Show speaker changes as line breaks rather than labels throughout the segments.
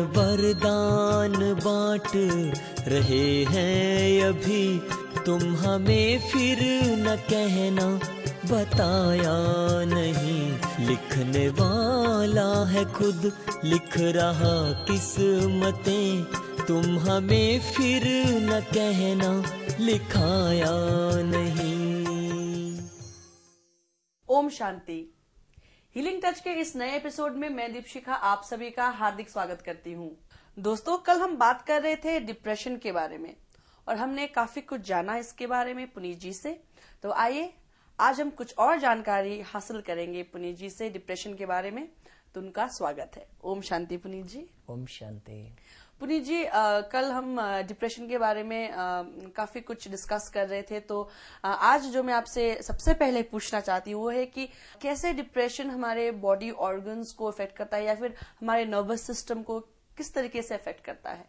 वरदान बांट रहे हैं अभी, तुम हमें फिर न कहना बताया नहीं। लिखने वाला है खुद लिख रहा किस्मतें, तुम हमें फिर न कहना लिखाया नहीं।
ओम शांति। हीलिंग टच के इस नए एपिसोड में मैं दीपशिखा आप सभी का हार्दिक स्वागत करती हूँ। दोस्तों, कल हम बात कर रहे थे डिप्रेशन के बारे में और हमने काफी कुछ जाना इसके बारे में पुनीत जी से। तो आइए आज हम कुछ और जानकारी हासिल करेंगे पुनीत जी से डिप्रेशन के बारे में। तो उनका स्वागत है। ओम शांति पुनीत जी।
ओम शांति।
पुनीत जी, कल हम डिप्रेशन के बारे में काफी कुछ डिस्कस कर रहे थे। तो आज जो मैं आपसे सबसे पहले पूछना चाहती हूँ वो है कि कैसे डिप्रेशन हमारे बॉडी ऑर्गन्स को इफेक्ट करता है या फिर हमारे नर्वस सिस्टम को किस तरीके से इफेक्ट करता है।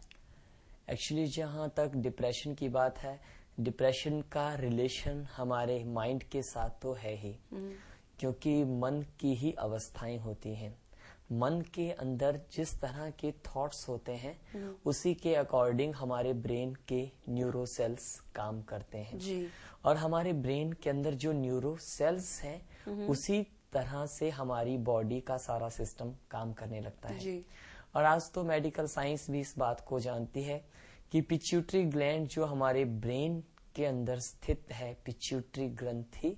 एक्चुअली जहाँ तक डिप्रेशन की बात है, डिप्रेशन का रिलेशन हमारे माइंड के साथ तो है ही, क्योंकि मन की ही अवस्थाएं होती हैं। मन के अंदर जिस तरह के थॉट्स होते हैं उसी के अकॉर्डिंग हमारे ब्रेन के न्यूरो सेल्स काम करते हैं जी। और हमारे ब्रेन के अंदर जो न्यूरो सेल्स हैं उसी तरह से हमारी बॉडी का सारा सिस्टम काम करने लगता है जी। और आज तो मेडिकल साइंस भी इस बात को जानती है कि पिट्यूटरी ग्लैंड जो हमारे ब्रेन के अंदर स्थित है, पिट्यूटरी ग्रंथि,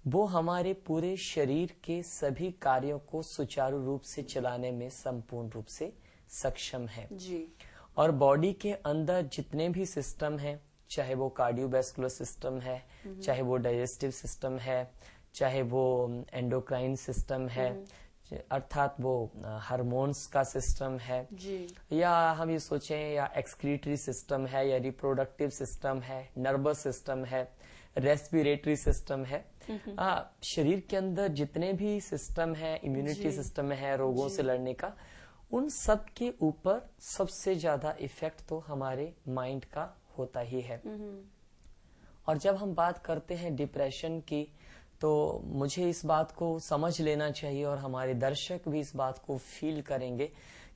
वो हमारे पूरे शरीर के सभी कार्यों को सुचारू रूप से चलाने में संपूर्ण रूप से सक्षम है जी। और बॉडी के अंदर जितने भी सिस्टम हैं, चाहे वो कार्डियोवैस्कुलर सिस्टम है, चाहे वो डाइजेस्टिव सिस्टम है, चाहे वो एंडोक्राइन सिस्टम है, अर्थात वो हार्मोन्स का सिस्टम है जी। या हम ये सोचें या एक्सक्रीटरी सिस्टम है या रिप्रोडक्टिव सिस्टम है, नर्वस सिस्टम है, रेस्पिरेटरी सिस्टम है, शरीर के अंदर जितने भी सिस्टम है, इम्यूनिटी सिस्टम है रोगों से लड़ने का, उन सब के ऊपर सबसे ज्यादा इफेक्ट तो हमारे माइंड का होता ही है। और जब हम बात करते हैं डिप्रेशन की, तो मुझे इस बात को समझ लेना चाहिए और हमारे दर्शक भी इस बात को फील करेंगे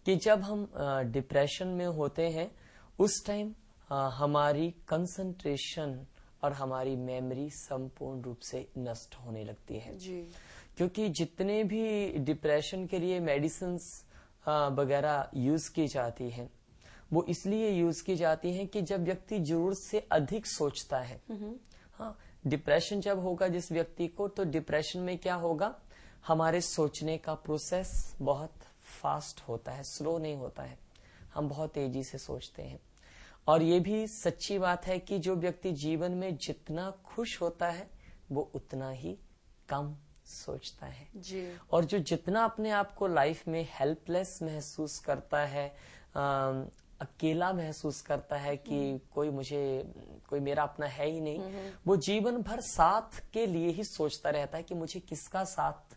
कि जब हम डिप्रेशन में होते हैं उस टाइम हमारी कंसंट्रेशन और हमारी मेमोरी संपूर्ण रूप से नष्ट होने लगती है जी। क्योंकि जितने भी डिप्रेशन के लिए मेडिसिन्स वगैरह यूज की जाती हैं वो इसलिए यूज की जाती हैं कि जब व्यक्ति जरूरत से अधिक सोचता है, हाँ, डिप्रेशन जब होगा जिस व्यक्ति को, तो डिप्रेशन में क्या होगा, हमारे सोचने का प्रोसेस बहुत फास्ट होता है, स्लो नहीं होता है, हम बहुत तेजी से सोचते हैं। और ये भी सच्ची बात है कि जो व्यक्ति जीवन में जितना खुश होता है वो उतना ही कम सोचता है जी। और जो जितना अपने आप को लाइफ में हेल्पलेस महसूस करता है, अकेला महसूस करता है कि कोई मेरा अपना है ही नहीं, वो जीवन भर साथ के लिए ही सोचता रहता है कि मुझे किसका साथ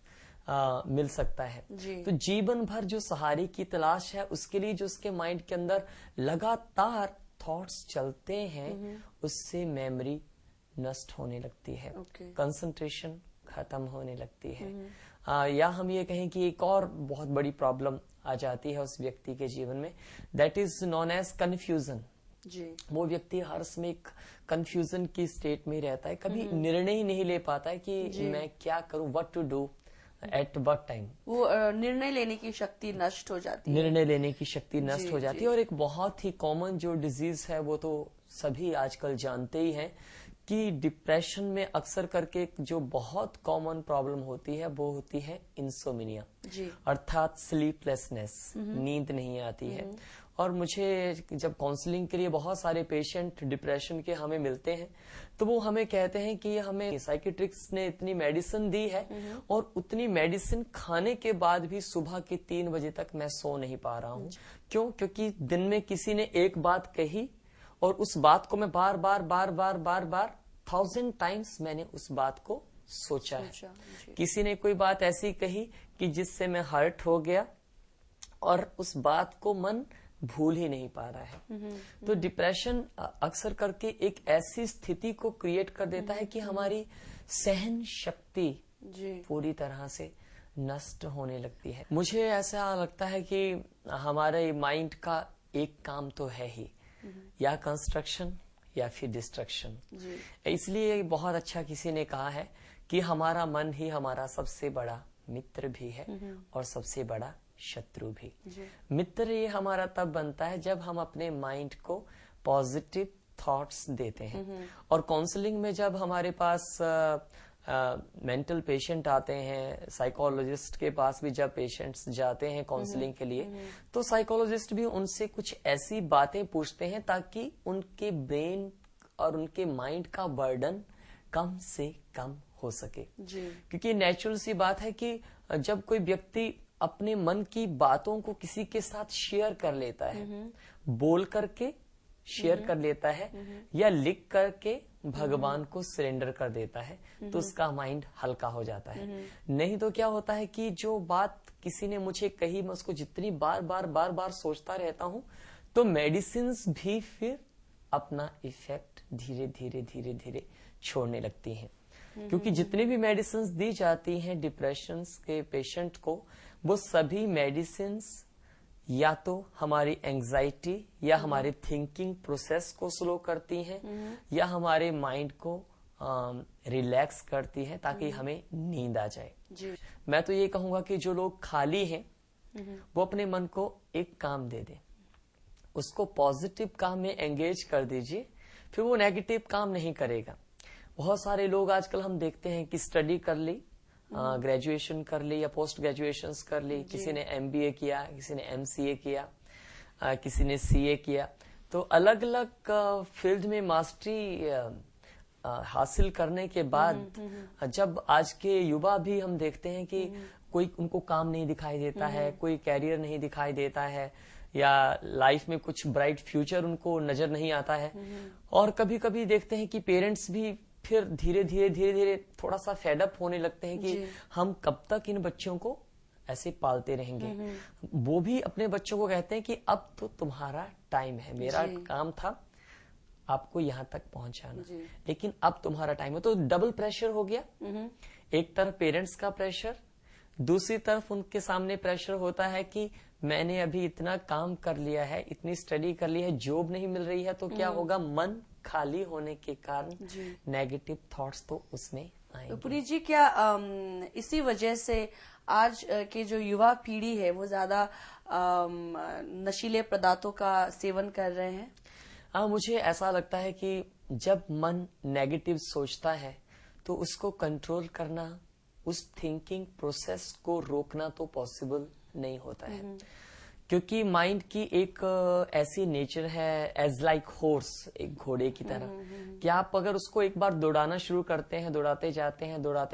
मिल सकता है जी। तो जीवन भर जो सहारे की तलाश है उसके लिए जो उसके माइंड के अंदर लगातार थॉट्स चलते हैं, उससे मेमोरी नष्ट होने लगती है, कंसंट्रेशन खत्म होने लगती है। या हम ये कहें कि एक और बहुत बड़ी प्रॉब्लम आ जाती है उस व्यक्ति के जीवन में, that is known as confusion जी। वो व्यक्ति हर समय एक कंफ्यूजन की स्टेट में रहता है, कभी निर्णय ही नहीं ले पाता है कि मैं क्या करूं, what to do at what time. वो
निर्णय लेने की शक्ति नष्ट हो जाती है,
निर्णय लेने की शक्ति नष्ट हो जाती है। और एक बहुत ही कॉमन जो डिजीज है वो तो सभी आजकल जानते ही हैं कि डिप्रेशन में अक्सर करके जो बहुत कॉमन प्रॉब्लम होती है वो होती है इंसोमिनिया, अर्थात स्लीपलेसनेस, नींद नहीं आती है। और मुझे जब काउंसलिंग के लिए बहुत सारे पेशेंट डिप्रेशन के हमें मिलते हैं तो वो हमें कहते हैं कि हमें साइकियाट्रिस्ट ने इतनी मेडिसिन दी है और उतनी मेडिसिन खाने के बाद भी सुबह के 3 बजे तक मैं सो नहीं पा रहा हूँ। क्यों? क्योंकि दिन में किसी ने एक बात कही और उस बात को मैं बार बार 1000 टाइम्स मैंने उस बात को सोचा है। किसी ने कोई बात ऐसी कही कि जिससे मैं हर्ट हो गया और उस बात को मन भूल ही नहीं पा रहा है। तो डिप्रेशन अक्सर करके एक ऐसी स्थिति को क्रिएट कर देता है कि हमारी सहन शक्ति पूरी तरह से नष्ट होने लगती है। मुझे ऐसा लगता है कि हमारे माइंड का एक काम तो है ही, या कंस्ट्रक्शन या फिर डिस्ट्रक्शन। इसलिए बहुत अच्छा किसी ने कहा है कि हमारा मन ही हमारा सबसे बड़ा मित्र भी है और सबसे बड़ा शत्रु भी। मित्र ये हमारा तब बनता है जब हम अपने माइंड को पॉजिटिव थॉट्स देते हैं। और काउंसलिंग में जब हमारे पास मेंटल पेशेंट आते हैं, साइकोलॉजिस्ट के पास भी जब पेशेंट्स जाते हैं काउंसलिंग के लिए, तो साइकोलॉजिस्ट भी उनसे कुछ ऐसी बातें पूछते हैं ताकि उनके ब्रेन और उनके माइंड का बर्डन कम से कम हो सके। क्योंकि नेचुरल सी बात है कि जब कोई व्यक्ति अपने मन की बातों को किसी के साथ शेयर कर लेता है, बोल करके शेयर कर लेता है या लिख करके भगवान को सरेंडर कर देता है, तो उसका माइंड हल्का हो जाता है। नहीं तो क्या होता है कि जो बात किसी ने मुझे कही, मैं उसको जितनी बार बार सोचता रहता हूं, तो मेडिसिन्स भी फिर अपना इफेक्ट धीरे धीरे छोड़ने लगती हैं। क्योंकि जितनी भी मेडिसिन्स दी जाती हैं डिप्रेशन के पेशेंट को, वो सभी मेडिसिन्स या तो हमारी एंजाइटी या हमारे थिंकिंग प्रोसेस को स्लो करती हैं, या हमारे माइंड को रिलैक्स करती हैं ताकि हमें नींद आ जाए। मैं तो ये कहूंगा कि जो लोग खाली हैं वो अपने मन को एक काम दे दें, उसको पॉजिटिव काम में एंगेज कर दीजिए, फिर वो नेगेटिव काम नहीं करेगा। बहुत सारे लोग आजकल हम देखते हैं कि स्टडी कर ली, ग्रेजुएशन कर ली या पोस्ट ग्रेजुएशन कर ली, किसी ने MBA किया, किसी ने MCA किया, किसी ने CA किया, तो अलग अलग फील्ड में मास्टरी हासिल करने के बाद जब आज के युवा भी हम देखते हैं कि कोई उनको काम नहीं दिखाई देता है, कोई कैरियर नहीं दिखाई देता है, या लाइफ में कुछ ब्राइट फ्यूचर उनको नजर नहीं आता है। और कभी कभी देखते हैं कि पेरेंट्स भी फिर धीरे धीरे थोड़ा सा फेडअप होने लगते हैं कि हम कब तक इन बच्चों को ऐसे पालते रहेंगे। वो भी अपने बच्चों को कहते हैं कि अब तो तुम्हारा टाइम है, मेरा काम था आपको यहाँ तक पहुंचाना, लेकिन अब तुम्हारा टाइम है। तो डबल प्रेशर हो गया, एक तरफ पेरेंट्स का प्रेशर, दूसरी तरफ उनके सामने प्रेशर होता है कि मैंने अभी इतना काम कर लिया है, इतनी स्टडी कर ली है, जॉब नहीं मिल रही है, तो क्या होगा, मन खाली होने के कारण नेगेटिव थॉट्स तो उसमें आएंगे।
तो पुनीत जी, क्या इसी वजह से आज के जो युवा पीढ़ी है वो ज्यादा नशीले पदार्थों का सेवन कर रहे हैं?
मुझे ऐसा लगता है कि जब मन नेगेटिव सोचता है तो उसको कंट्रोल करना, उस थिंकिंग प्रोसेस को रोकना तो पॉसिबल नहीं होता है। क्योंकि माइंड की एक ऐसी नेचर है, एज लाइक हॉर्स, एक घोड़े की तरह, कि आप अगर उसको एक बार दौड़ाना शुरू करते हैं, दौड़ाते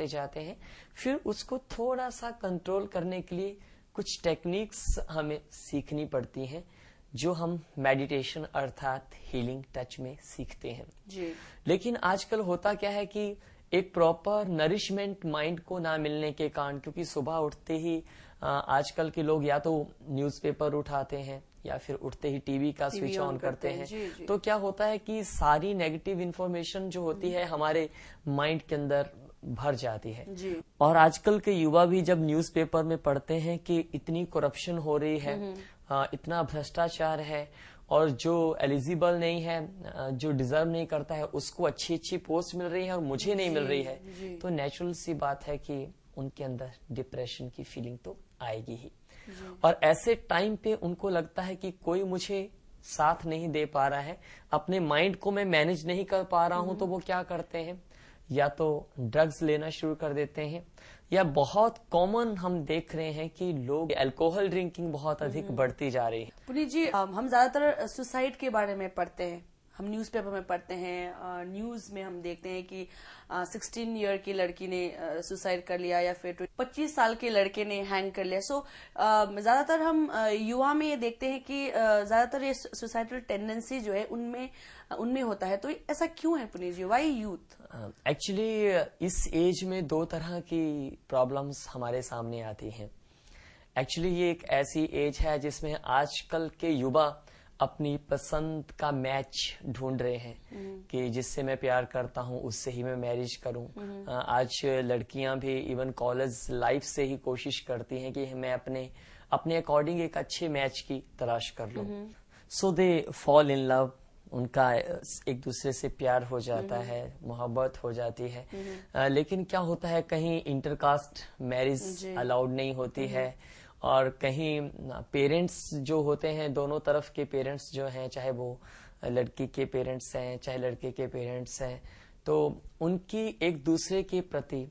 जाते हैं, फिर उसको थोड़ा सा कंट्रोल करने के लिए कुछ टेक्निक्स हमें सीखनी पड़ती हैं, जो हम मेडिटेशन अर्थात हीलिंग टच में सीखते हैं। लेकिन आजकल होता क्या है कि एक प्रॉपर नरिशमेंट माइंड को ना मिलने के कारण, क्योंकि सुबह उठते ही आजकल के लोग या तो न्यूज़पेपर उठाते हैं या फिर उठते ही टीवी का स्विच ऑन करते हैं, तो क्या होता है कि सारी नेगेटिव इंफॉर्मेशन जो होती है हमारे माइंड के अंदर भर जाती है। और आजकल के युवा भी जब न्यूज़पेपर में पढ़ते हैं कि इतनी करप्शन हो रही है, इतना भ्रष्टाचार है, और जो एलिजिबल नहीं है, जो डिजर्व नहीं करता है, उसको अच्छी अच्छी पोस्ट मिल रही है और मुझे नहीं मिल रही है, तो नेचुरल सी बात है कि उनके अंदर डिप्रेशन की फीलिंग तो आएगी ही। और ऐसे टाइम पे उनको लगता है कि कोई मुझे साथ नहीं दे पा रहा है, अपने माइंड को मैं मैनेज नहीं कर पा रहा हूं, तो वो क्या करते हैं, या तो ड्रग्स लेना शुरू कर देते हैं, या बहुत कॉमन हम देख रहे हैं कि लोग अल्कोहल ड्रिंकिंग बहुत अधिक बढ़ती जा रही है।
पुनीत जी, हम ज्यादातर सुसाइड के बारे में पढ़ते हैं, हम न्यूज़पेपर में पढ़ते हैं, न्यूज में हम देखते हैं कि 16 ईयर की लड़की ने सुसाइड कर लिया, या फिर 25 साल के लड़के ने हैंग कर लिया। सो ज्यादातर हम युवा में ये देखते हैं कि ज्यादातर ये सुसाइडल टेंडेंसी जो है उनमें होता है। तो ऐसा क्यों है पुनीत जी, वाई यूथ?
एक्चुअली इस एज में दो तरह की प्रॉब्लम्स हमारे सामने आती हैं। एक्चुअली ये एक ऐसी एज है जिसमें आजकल के युवा अपनी पसंद का मैच ढूंढ रहे हैं कि जिससे मैं प्यार करता हूं उससे ही मैं मैरिज करूं। आज लड़कियां भी इवन कॉलेज लाइफ से ही कोशिश करती हैं कि मैं अपने अकॉर्डिंग एक अच्छे मैच की तलाश कर लूं। सो दे फॉल इन लव, उनका एक दूसरे से प्यार हो जाता है, मोहब्बत हो जाती है। लेकिन क्या होता है, कहीं इंटरकास्ट मैरिज अलाउड नहीं होती है, और कहीं पेरेंट्स जो होते हैं, दोनों तरफ के पेरेंट्स जो हैं, चाहे वो लड़की के पेरेंट्स हैं चाहे लड़के के पेरेंट्स हैं, तो उनकी एक दूसरे के प्रति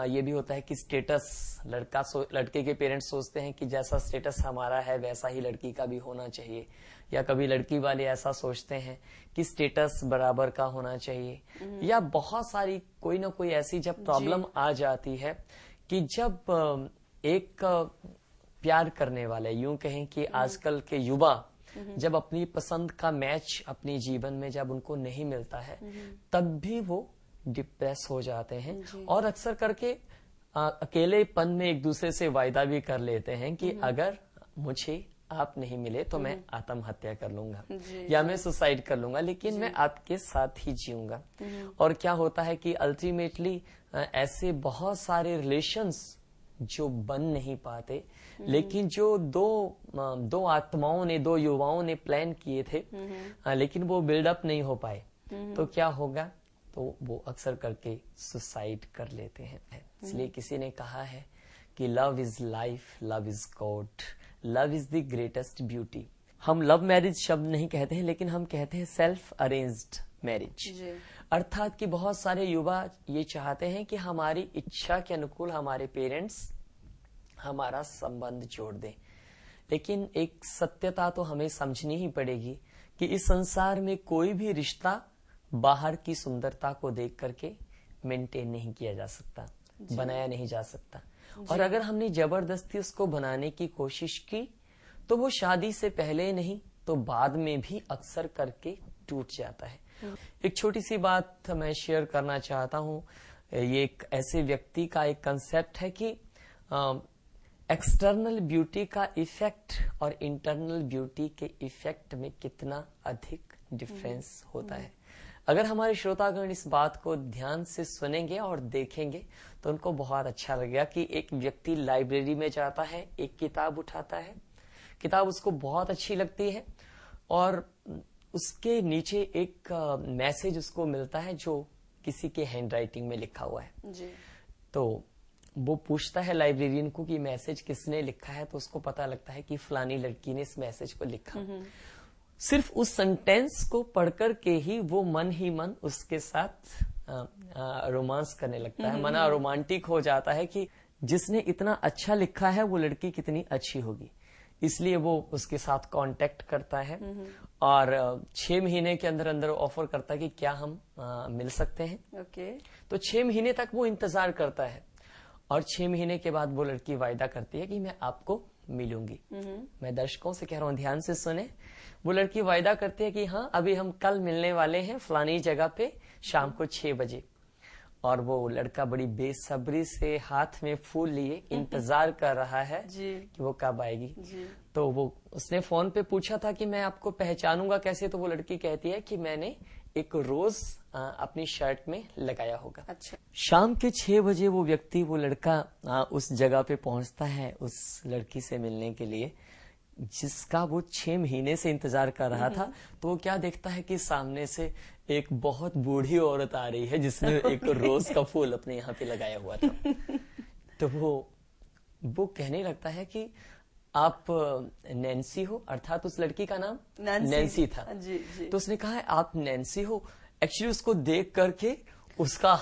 ये भी होता है कि स्टेटस, लड़के के पेरेंट्स सोचते हैं कि जैसा स्टेटस हमारा है वैसा ही लड़की का भी होना चाहिए, या कभी लड़की वाले ऐसा सोचते हैं कि स्टेटस बराबर का होना चाहिए, या बहुत सारी कोई ना कोई ऐसी जब प्रॉब्लम आ जाती है कि जब एक प्यार करने वाले, यूं कहें कि आजकल के युवा जब अपनी पसंद का मैच अपने जीवन में जब उनको नहीं मिलता है, तब भी वो डिप्रेस हो जाते हैं, और अक्सर करके अकेलेपन में एक दूसरे से वायदा भी कर लेते हैं कि अगर मुझे आप नहीं मिले तो मैं आत्महत्या कर लूंगा या मैं सुसाइड कर लूंगा, लेकिन मैं आपके साथ ही जीऊंगा। और क्या होता है कि अल्टीमेटली ऐसे बहुत सारे रिलेशंस जो बन नहीं पाते, लेकिन जो दो आत्माओं ने, दो युवाओं ने प्लान किए थे, लेकिन वो बिल्डअप नहीं हो पाए, तो क्या होगा, तो वो अक्सर करके सुसाइड कर लेते हैं। इसलिए किसी ने कहा है कि love is life, love is God, love is the greatest beauty. हम लव मैरिज शब्द नहीं कहते हैं, लेकिन हम कहते हैं सेल्फ अरेंज्ड मैरिज। अर्थात कि बहुत सारे युवा ये चाहते हैं कि हमारी इच्छा के अनुकूल हमारे पेरेंट्स हमारा संबंध जोड़ दें, लेकिन एक सत्यता तो हमें समझनी ही पड़ेगी कि इस संसार में कोई भी रिश्ता बाहर की सुंदरता को देख करके मेंटेन नहीं किया जा सकता, बनाया नहीं जा सकता। और अगर हमने जबरदस्ती उसको बनाने की कोशिश की तो वो शादी से पहले नहीं तो बाद में भी अक्सर करके टूट जाता है। एक छोटी सी बात मैं शेयर करना चाहता हूँ। ये एक ऐसे व्यक्ति का एक कंसेप्ट है कि एक्सटर्नल ब्यूटी का इफेक्ट और इंटरनल ब्यूटी के इफेक्ट में कितना अधिक डिफरेंस होता है। अगर हमारे श्रोतागण इस बात को ध्यान से सुनेंगे और देखेंगे तो उनको बहुत अच्छा लगेगा कि एक व्यक्ति लाइब्रेरी में जाता है, एक किताब उठाता है, किताब उसको बहुत अच्छी लगती है और उसके नीचे एक मैसेज उसको मिलता है जो किसी के हैंडराइटिंग में लिखा हुआ है जी। तो वो पूछता है लाइब्रेरियन को कि मैसेज किसने लिखा है, तो उसको पता लगता है कि फलानी लड़की ने इस मैसेज को लिखा। सिर्फ उस सेंटेंस को पढ़कर के ही वो मन ही मन उसके साथ रोमांस करने लगता है, मना रोमांटिक हो जाता है कि जिसने इतना अच्छा लिखा है वो लड़की कितनी अच्छी होगी। इसलिए वो उसके साथ कांटेक्ट करता है और 6 महीने के अंदर अंदर ऑफर करता है कि क्या हम मिल सकते हैं। तो 6 महीने तक वो इंतजार करता है और 6 महीने के बाद वो लड़की वायदा करती है कि मैं आपको मिलूंगी। मैं दर्शकों से कह रहा हूँ ध्यान से सुने। वो लड़की वायदा करती है कि हाँ अभी हम कल मिलने वाले हैं फलानी जगह पे शाम को 6 बजे। और वो लड़का बड़ी बेसब्री से हाथ में फूल लिए इंतजार कर रहा है कि वो कब आएगी। तो वो उसने फोन पे पूछा था कि मैं आपको पहचानूंगा कैसे, तो वो लड़की कहती है कि मैंने एक रोज अपनी शर्ट में लगाया होगा। अच्छा। शाम के 6 बजे वो व्यक्ति, वो लड़का उस जगह पे पहुंचता है उस लड़की से मिलने के लिए जिसका वो 6 महीने से इंतजार कर रहा था। तो वो क्या देखता है कि सामने से एक बहुत बूढ़ी औरत आ रही है जिसने एक रोज का फूल अपने यहाँ पे लगाया हुआ था। तो वो कहने लगता है कि आप नैन्सी हो, अर्थात उस लड़की का नाम नैन्सी था। जी। तो उसने कहा है आप नैन्सी हो। एक्चुअली उसको देख करके उसका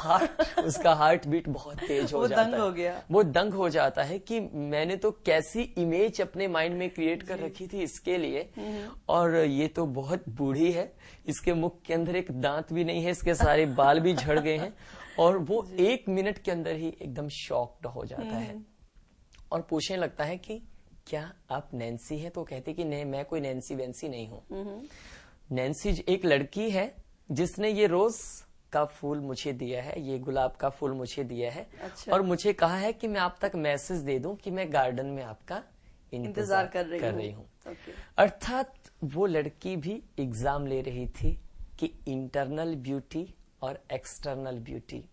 हार्ट बीट बहुत तेज हो जाता है। वो दंग हो जाता है कि मैंने तो कैसी इमेज अपने माइंड में क्रिएट कर रखी थी इसके लिए, और ये तो बहुत बूढ़ी है, इसके मुख के अंदर एक दांत भी नहीं है, इसके सारे बाल भी झड़ गए हैं। और वो 1 मिनट के अंदर ही एकदम शॉक्ड हो जाता है और पूछने लगता है कि क्या आप नैन्सी हैं? तो कहती कि नहीं, मैं कोई नैन्सी वैन्सी नहीं हूँ। नैन्सी एक लड़की है जिसने ये रोज का फूल मुझे दिया है, ये गुलाब का फूल मुझे दिया है। अच्छा। और मुझे कहा है कि मैं आप तक मैसेज दे दूं कि मैं गार्डन में आपका इंतजार कर रही हूँ। अर्थात वो लड़की भी एग्जाम ले रही थी कि इंटरनल ब्यूटी और एक्सटर्नल ब्यूटी।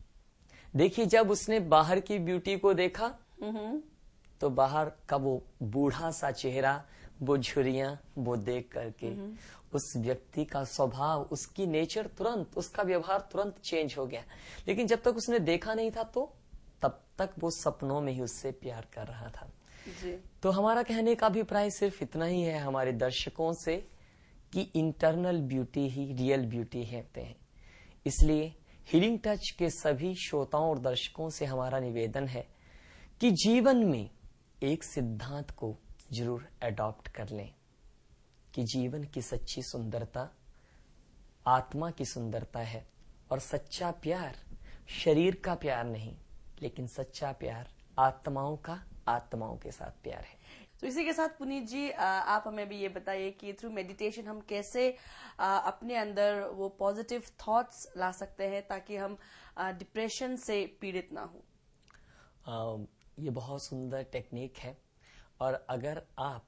देखिए, जब उसने बाहर की ब्यूटी को देखा तो बाहर का वो बूढ़ा सा चेहरा, वो झुर्रियां, वो देख करके उस व्यक्ति का स्वभाव, उसकी नेचर तुरंत, उसका व्यवहार तुरंत चेंज हो गया। लेकिन जब तक उसने देखा नहीं था तो तब तक वो सपनों में ही उससे प्यार कर रहा था
जी।
तो हमारा कहने का अभिप्राय सिर्फ इतना ही है हमारे दर्शकों से कि इंटरनल ब्यूटी ही रियल ब्यूटी है। इसलिए हीलिंग टच के सभी श्रोताओं और दर्शकों से हमारा निवेदन है कि जीवन में एक सिद्धांत को जरूर अडॉप्ट कर लें कि जीवन की सच्ची सुंदरता आत्मा की सुंदरता है, और सच्चा प्यार शरीर का प्यार नहीं, लेकिन सच्चा प्यार आत्माओं का आत्माओं के साथ प्यार है।
तो इसी के साथ पुनीत जी, आप हमें भी ये बताइए कि थ्रू मेडिटेशन हम कैसे अपने अंदर वो पॉजिटिव थॉट्स ला सकते हैं ताकि हम डिप्रेशन से पीड़ित ना हो।
ये बहुत सुंदर टेक्निक है, और अगर आप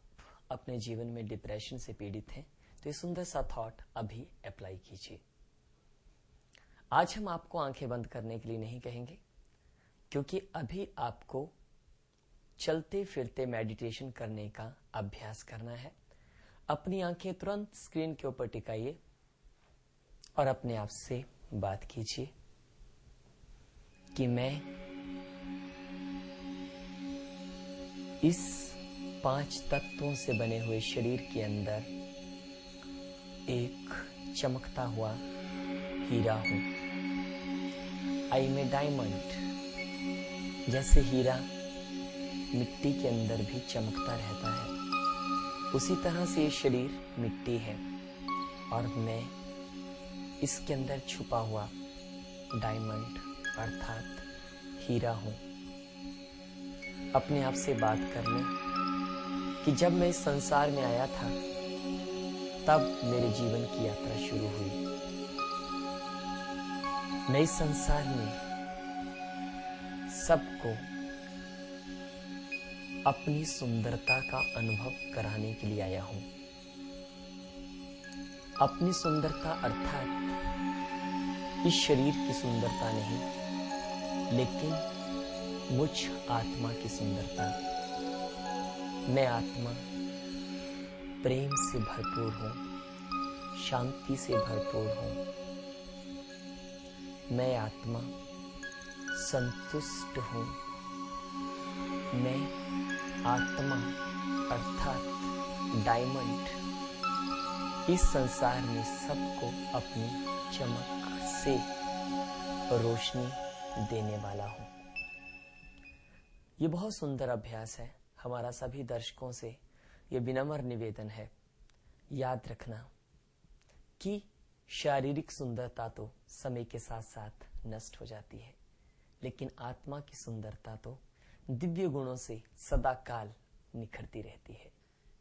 अपने जीवन में डिप्रेशन से पीड़ित हैं तो ये सुंदर सा थॉट अभी अप्लाई कीजिए। आज हम आपको आंखें बंद करने के लिए नहीं कहेंगे, क्योंकि अभी आपको चलते फिरते मेडिटेशन करने का अभ्यास करना है। अपनी आंखें तुरंत स्क्रीन के ऊपर टिकाइए और अपने आप से बात कीजिए कि मैं इस 5 तत्वों से बने हुए शरीर के अंदर एक चमकता हुआ हीरा हूं। I am a diamond. जैसे हीरा मिट्टी के अंदर भी चमकता रहता है, उसी तरह से ये शरीर मिट्टी है और मैं इसके अंदर छुपा हुआ डायमंड अर्थात हीरा हूं। अपने आप से बात कर लें कि जब मैं इस संसार में आया था तब मेरे जीवन की यात्रा शुरू हुई। मैं इस संसार में सबको अपनी सुंदरता का अनुभव कराने के लिए आया हूं। अपनी सुंदरता अर्थात इस शरीर की सुंदरता नहीं, लेकिन मुझ आत्मा की सुंदरता। मैं आत्मा प्रेम से भरपूर हूं, शांति से भरपूर हूं। मैं आत्मा संतुष्ट हूं। मैं आत्मा अर्थात डायमंड इस संसार में सबको अपनी चमक से रोशनी देने वाला हूं। ये बहुत सुंदर अभ्यास है। हमारा सभी दर्शकों से ये विनम्र निवेदन है, याद रखना कि शारीरिक सुंदरता तो समय के साथ साथ नष्ट हो जाती है, लेकिन आत्मा की सुंदरता तो दिव्य गुणों से सदा काल निखरती रहती है।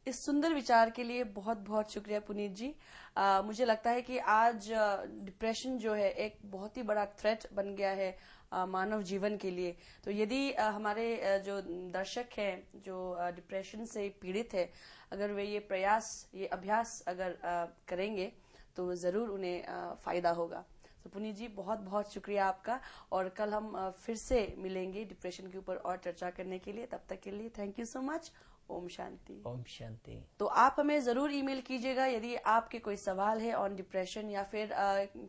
इस सुंदर विचार के लिए बहुत बहुत शुक्रिया पुनीत जी। मुझे लगता है कि आज डिप्रेशन जो है एक बहुत ही बड़ा थ्रेट बन गया है मानव जीवन के लिए। तो यदि हमारे जो दर्शक हैं जो डिप्रेशन से पीड़ित है, अगर वे ये प्रयास, ये अभ्यास अगर करेंगे तो जरूर उन्हें फायदा होगा। तो पुनीत जी, बहुत बहुत शुक्रिया आपका, और कल हम फिर से मिलेंगे डिप्रेशन के ऊपर और चर्चा करने के लिए। तब तक के लिए thank you so much. Om Shanti.
Om Shanti.
तो आप हमें जरूर ईमेल कीजिएगा यदि आपके कोई सवाल है ऑन डिप्रेशन या फिर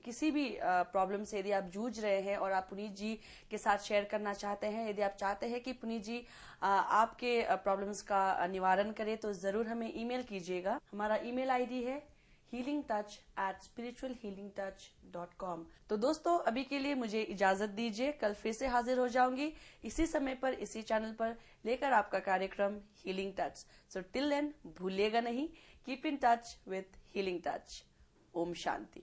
किसी भी प्रॉब्लम से यदि आप जूझ रहे हैं और आप पुनीत जी के साथ शेयर करना चाहते हैं। यदि आप चाहते हैं कि पुनीत जी आपके प्रॉब्लम्स का निवारण करें तो जरूर हमें ईमेल कीजिएगा। हमारा ईमेल आईडी है healingtouch@spiritualhealingtouch.com। तो दोस्तों, अभी के लिए मुझे इजाजत दीजिए। कल फिर से हाजिर हो जाऊंगी इसी समय पर, इसी चैनल पर, लेकर आपका कार्यक्रम healing touch. So till then भूलिएगा नहीं, keep in touch with healing touch. ओम शांति।